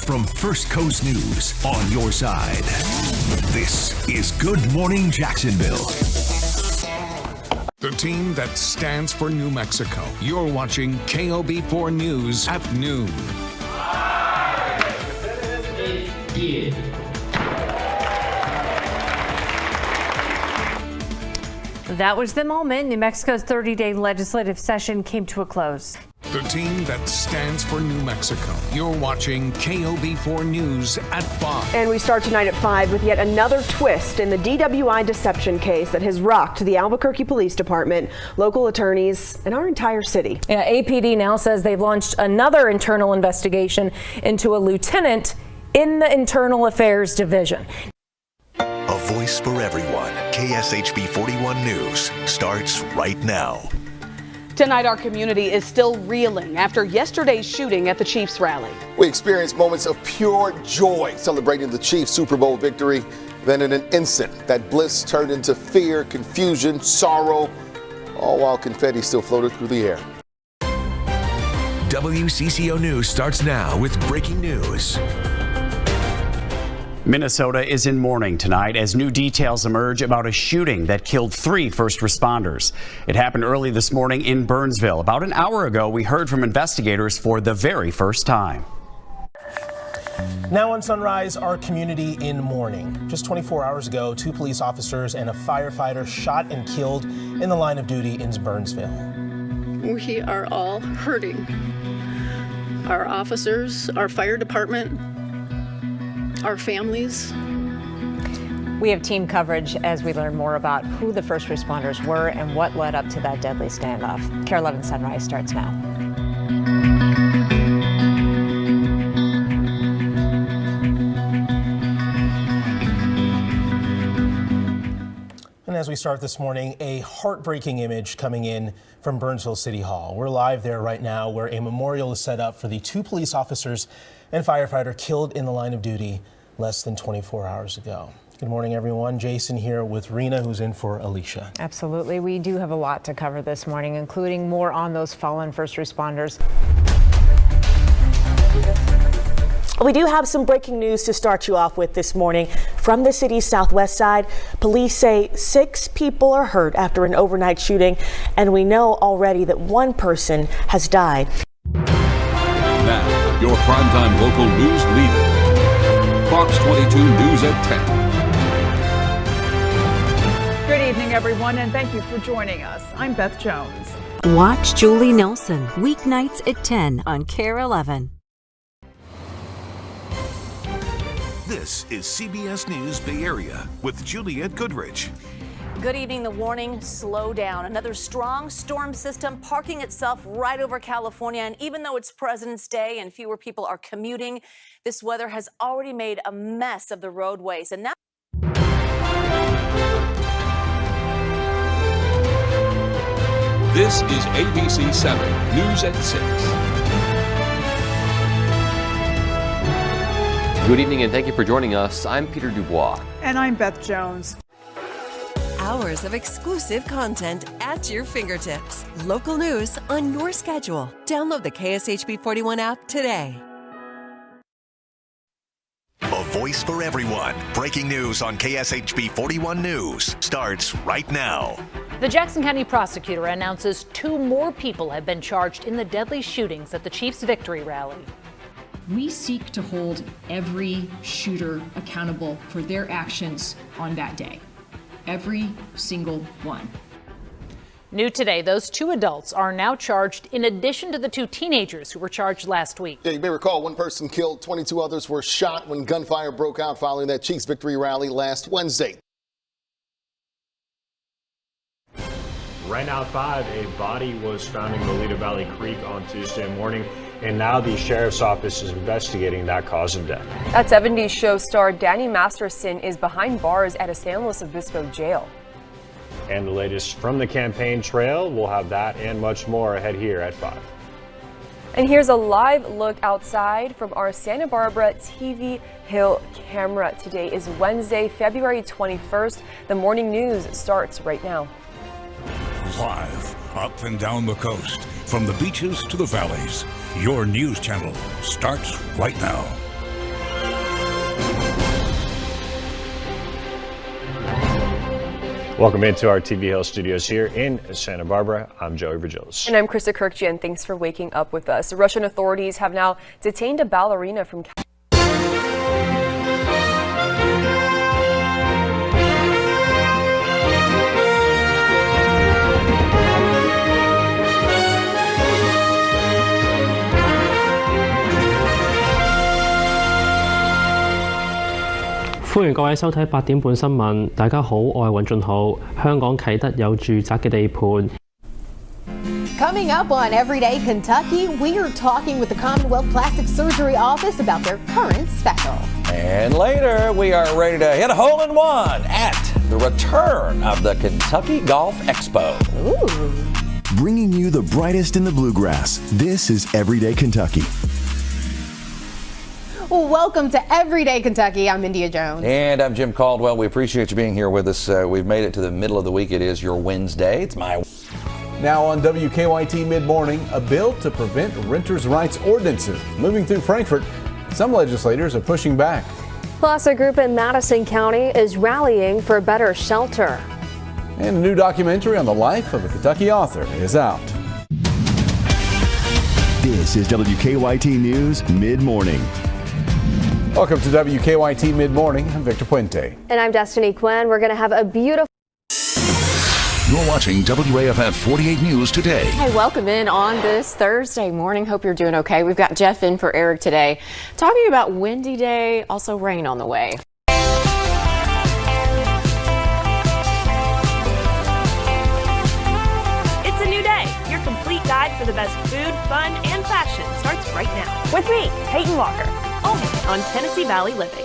from First Coast News on your side. This is Good Morning Jacksonville. The team that stands for New Mexico. You're watching KOB4 News at noon. That was the moment New Mexico's 30-day legislative session came to a close. The team that stands for New Mexico. You're watching KOB4 News at 5. And we start tonight at 5 with yet another twist in the DWI deception case that has rocked the Albuquerque Police Department, local attorneys, and our entire city. Yeah, APD now says they've launched another internal investigation into a lieutenant in the Internal Affairs Division. A voice for everyone. KSHB 41 News starts right now. Tonight, our community is still reeling after yesterday's shooting at the Chiefs rally. We experienced moments of pure joy celebrating the Chiefs Super Bowl victory. Then in an instant, that bliss turned into fear, confusion, sorrow, all while confetti still floated through the air. WCCO News starts now with breaking news. Minnesota is in mourning tonight as new details emerge about a shooting that killed 3 first responders. It happened early this morning in Burnsville. About an hour ago, we heard from investigators for the very first time. Now on Sunrise, our community in mourning. Just 24 hours ago, 2 police officers and a firefighter shot and killed in the line of duty in Burnsville. We are all hurting. Our officers, our fire department, our families. We have team coverage as we learn more about who the first responders were and what led up to that deadly standoff. KARE 11 Sunrise starts now. And as we start this morning, a heartbreaking image coming in from Burnsville City Hall. We're live there right now where a memorial is set up for the 2 police officers and firefighter killed in the line of duty less than 24 hours ago. Good morning, everyone. Jason here with Rena, who's in for Alicia. Absolutely. We do have a lot to cover this morning, including more on those fallen first responders. We do have some breaking news to start you off with this morning. From the city's southwest side, police say 6 people are hurt after an overnight shooting, and we know already that 1 person has died. Now, your primetime local news leader, Fox 22 News at 10. Good evening, everyone, and thank you for joining us. I'm Beth Jones. Watch Julie Nelson weeknights at 10 on KARE 11. This is CBS News Bay Area with Juliette Goodrich. Good evening. The warning, slow down. Another strong storm system parking itself right over California. And even though it's President's Day and fewer people are commuting, this weather has already made a mess of the roadways. And now This is ABC 7 News at 6. Good evening and thank you for joining us. I'm Peter Dubois. And I'm Beth Jones. Hours of exclusive content at your fingertips. Local news on your schedule. Download the KSHB 41 app today. A voice for everyone. Breaking news on KSHB 41 News starts right now. The Jackson County prosecutor announces 2 more people have been charged in the deadly shootings at the Chiefs victory rally. We seek to hold every shooter accountable for their actions on that day. Every single one. New today, those 2 adults are now charged in addition to the 2 teenagers who were charged last week. Yeah, you may recall 1 person killed, 22 others were shot when gunfire broke out following that Chiefs victory rally last Wednesday. Right now at 5, a body was found in Goleta Valley Creek on Tuesday morning, and now the sheriff's office is investigating that cause of death. That 70s show star Danny Masterson is behind bars at a San Luis Obispo jail. And the latest from the campaign trail, we'll have that and much more ahead here at 5. And here's a live look outside from our Santa Barbara TV Hill camera. Today is Wednesday, February 21st. The morning news starts right now. Live up and down the coast, from the beaches to the valleys, your news channel starts right now. Welcome into our TV Hill studios here in Santa Barbara. I'm Joey Virgils. And I'm Krista Kirkjian. Thanks for waking up with us. Russian authorities have now detained a ballerina from歡迎各位收睇8點半新聞。大家好，我係尹俊浩。香港啟德有住宅嘅地盤。Coming up on Everyday Kentucky, we are talking with the Commonwealth Plastic Surgery Office about their current special. And later, we are ready to hit a hole-in-one at the return of the Kentucky Golf Expo. Ooh. Bringing you the brightest in the bluegrass. This is Everyday Kentucky. Well, welcome to Everyday Kentucky. I'm India Jones. And I'm Jim Caldwell. We appreciate you being here with us. We've made it to the middle of the week. It is your Wednesday. It's my... Now on WKYT Mid-Morning, a bill to prevent renters' rights ordinances. Moving through Frankfort, some legislators are pushing back. Plaza Group in Madison County is rallying for better shelter. And a new documentary on the life of a Kentucky author is out. This is WKYT News Mid-Morning. Welcome to WKYT Mid-Morning. I'm Victor Puente. And I'm Destiny Quinn. We're going to have a beautiful... You're watching WAFF 48 News today. Hey, welcome in on this Thursday morning. Hope you're doing okay. We've got Jeff in for Eric today, talking about windy day, also rain on the way. It's a new day. Your complete guide for the best food, fun, and fashion starts right now. With me, Peyton Walker, only on Tennessee Valley Living.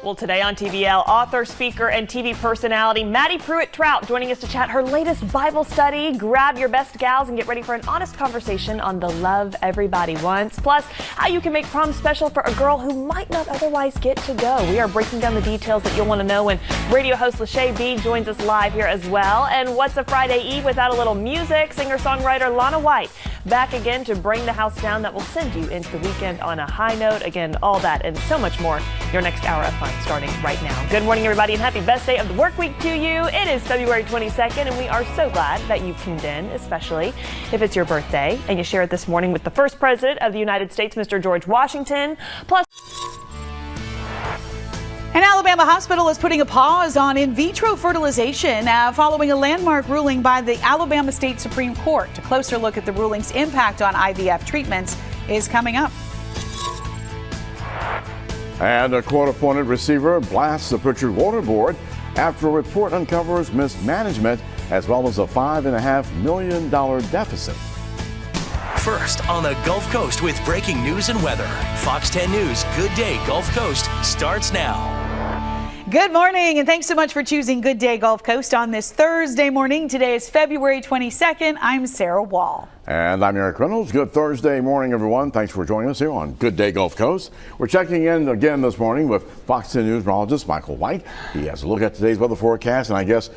Well, today on TVL, author, speaker, and TV personality Maddie Pruitt-Trout joining us to chat her latest Bible study. Grab your best gals and get ready for an honest conversation on the love everybody wants. Plus, how you can make prom special for a girl who might not otherwise get to go. We are breaking down the details that you'll want to know when radio host Lachey B joins us live here as well. And what's a Friday Eve without a little music? Singer-songwriter Lana White back again to bring the house down that will send you into the weekend on a high note. Again, all that and so much more. Your next hour of fun starting right now. Good morning, everybody, and happy best day of the work week to you. It is February 22nd, and we are so glad that you've tuned in, especially if it's your birthday and you share it this morning with the first president of the United States, Mr. George Washington. Plus, An Alabama hospital is putting a pause on in vitro fertilization following a landmark ruling by the Alabama State Supreme Court. A closer look at the ruling's impact on IVF treatments is coming up. And a court-appointed receiver blasts the Pritchard Water Board after a report uncovers mismanagement as well as a $5.5 million deficit. First on the Gulf Coast with breaking news and weather. Fox 10 News Good Day Gulf Coast starts now. Good morning, and thanks so much for choosing Good Day Gulf Coast on this Thursday morning. Today is February 22nd. I'm Sarah Wall. And I'm Eric Reynolds. Good Thursday morning, everyone. Thanks for joining us here on Good Day Gulf Coast. We're checking in again this morning with Fox 10 News meteorologist Michael White. He has a look at today's weather forecast, and I guess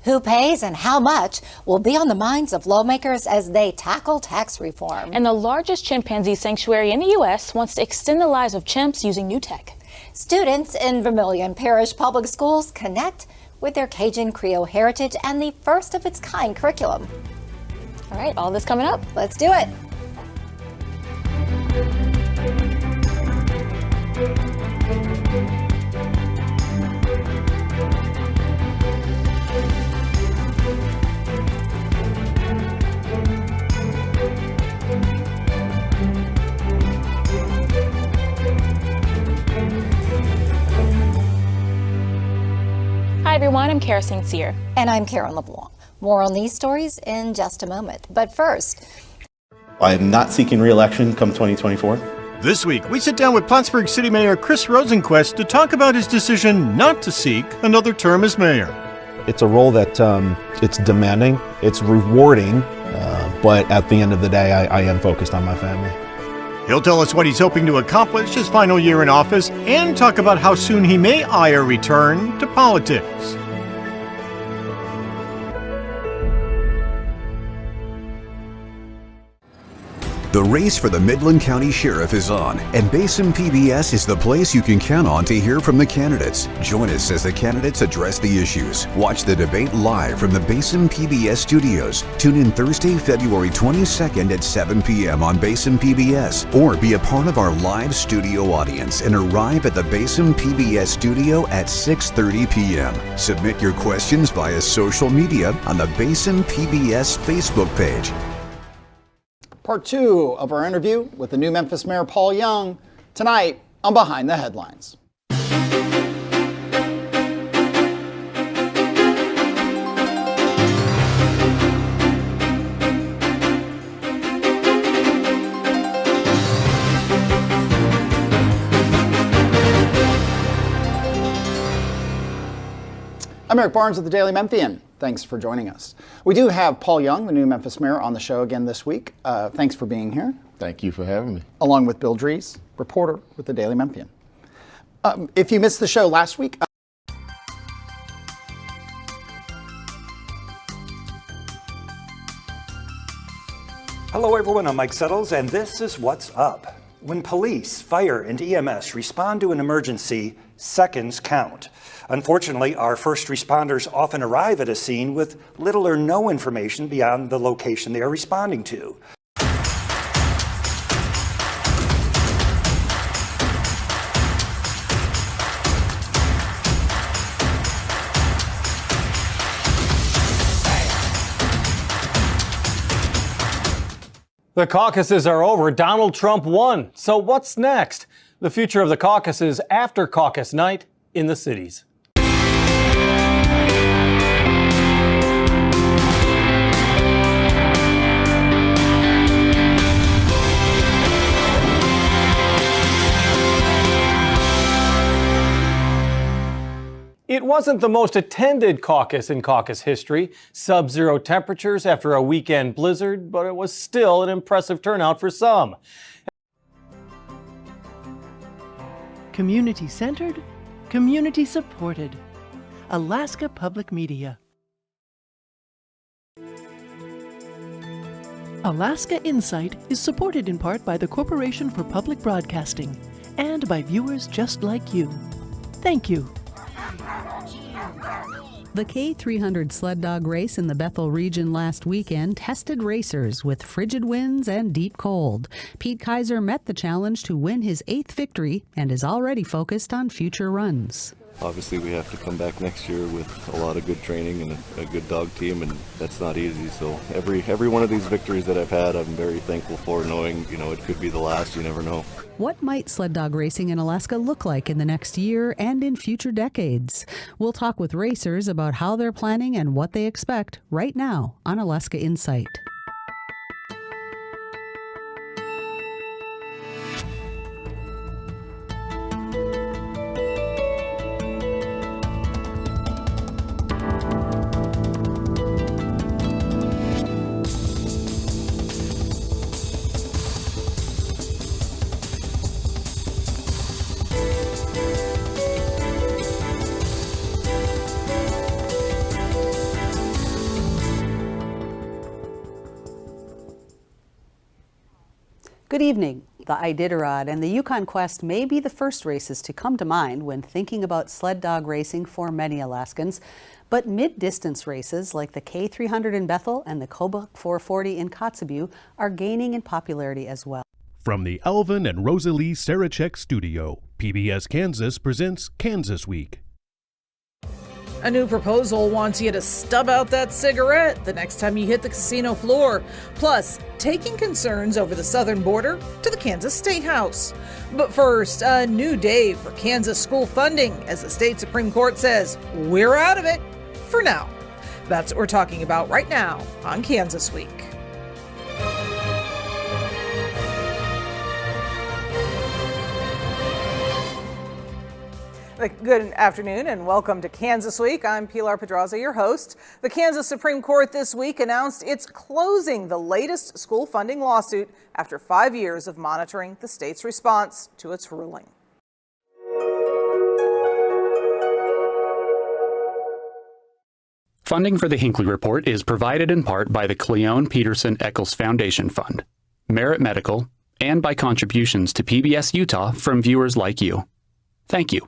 who pays and how much will be on the minds of lawmakers as they tackle tax reform. And the largest chimpanzee sanctuary in the U.S. wants to extend the lives of chimps using new tech. Students in Vermilion Parish Public Schools connect with their Cajun Creole heritage and the first of its kind curriculum. All right, all this coming up. Let's do it. Hi everyone, I'm Kara St. Cyr. And I'm Karen LeBlanc. More on these stories in just a moment. But first, I am not seeking re-election come 2024. This week, we sit down with Plattsburgh City Mayor Chris Rosenquist to talk about his decision not to seek another term as mayor. It's a role that it's demanding, it's rewarding, but at the end of the day, I am focused on my family. He'll tell us what he's hoping to accomplish his final year in office and talk about how soon he may eye a return to politics. The race for the Midland County Sheriff is on, and Basin PBS is the place you can count on to hear from the candidates. Join us as the candidates address the issues. Watch the debate live from the Basin PBS studios. Tune in Thursday, February 22nd at 7 p.m. on Basin PBS, or be a part of our live studio audience and arrive at the Basin PBS studio at 6:30 p.m. Submit your questions via social media on the Basin PBS Facebook page. Part 2 of our interview with the new Memphis Mayor Paul Young tonight on Behind the Headlines. I'm Eric Barnes with the Daily Memphian. Thanks for joining us. We do have Paul Young, the new Memphis mayor, on the show again this week. Thanks for being here. Thank you for having me. Along with Bill Dries, reporter with the Daily Memphian. If you missed the show last week... Hello everyone, I'm Mike Settles, and this is What's Up. When police, fire, and EMS respond to an emergency, seconds count. Unfortunately, our first responders often arrive at a scene with little or no information beyond the location they are responding to. The caucuses are over. Donald Trump won. So what's next? The future of the caucuses after caucus night in the cities. It wasn't the most attended caucus in caucus history, sub-zero temperatures after a weekend blizzard, but it was still an impressive turnout for some. Community-centered, community-supported. Alaska Public Media. Alaska Insight is supported in part by the Corporation for Public Broadcasting and by viewers just like you. Thank you. The K300 sled dog race in the Bethel region last weekend tested racers with frigid winds and deep cold. Pete Kaiser met the challenge to win his 8th victory and is already focused on future runs. Obviously, we have to come back next year with a lot of good training and a good dog team, and that's not easy. So every one of these victories that I've had, I'm very thankful for, knowing, it could be the last. You never know. What might sled dog racing in Alaska look like in the next year and in future decades? We'll talk with racers about how they're planning and what they expect right now on Alaska Insight. Good evening. The Iditarod and the Yukon Quest may be the first races to come to mind when thinking about sled dog racing for many Alaskans, but mid-distance races like the K300 in Bethel and the Kobuk 440 in Kotzebue are gaining in popularity as well. From the Alvin and Rosalie Sarachek studio, PBS Kansas presents Kansas Week. A new proposal wants you to stub out that cigarette the next time you hit the casino floor. Plus, taking concerns over the southern border to the Kansas State House. But first, a new day for Kansas school funding as the state Supreme Court says we're out of it for now. That's what we're talking about right now on Kansas Week. Good afternoon and welcome to Kansas Week. I'm Pilar Pedraza, your host. The Kansas Supreme Court this week announced it's closing the latest school funding lawsuit after 5 years of monitoring the state's response to its ruling. Funding for the Hinckley Report is provided in part by the Cleone Peterson Eccles Foundation Fund. Merit Medical, and by contributions to PBS Utah from viewers like you. Thank you.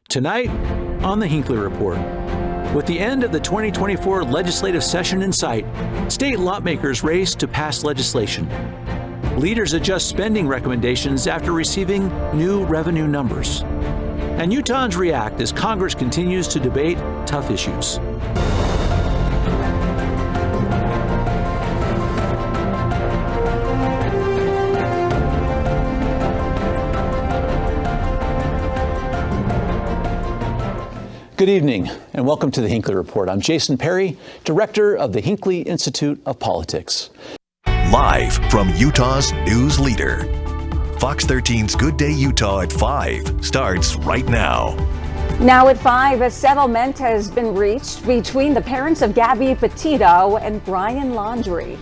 Tonight on the Hinckley Report. With the end of the 2024 legislative session in sight, state lawmakers race to pass legislation. Leaders adjust spending recommendations after receiving new revenue numbers. And Utahns react as Congress continues to debate tough issues. Good evening, and welcome to the Hinckley Report. I'm Jason Perry, director of the Hinckley Institute of Politics. Live from Utah's news leader. Fox 13's Good Day Utah at 5 starts right now. Now at 5, a settlement has been reached between the parents of Gabby Petito and Brian Laundrie.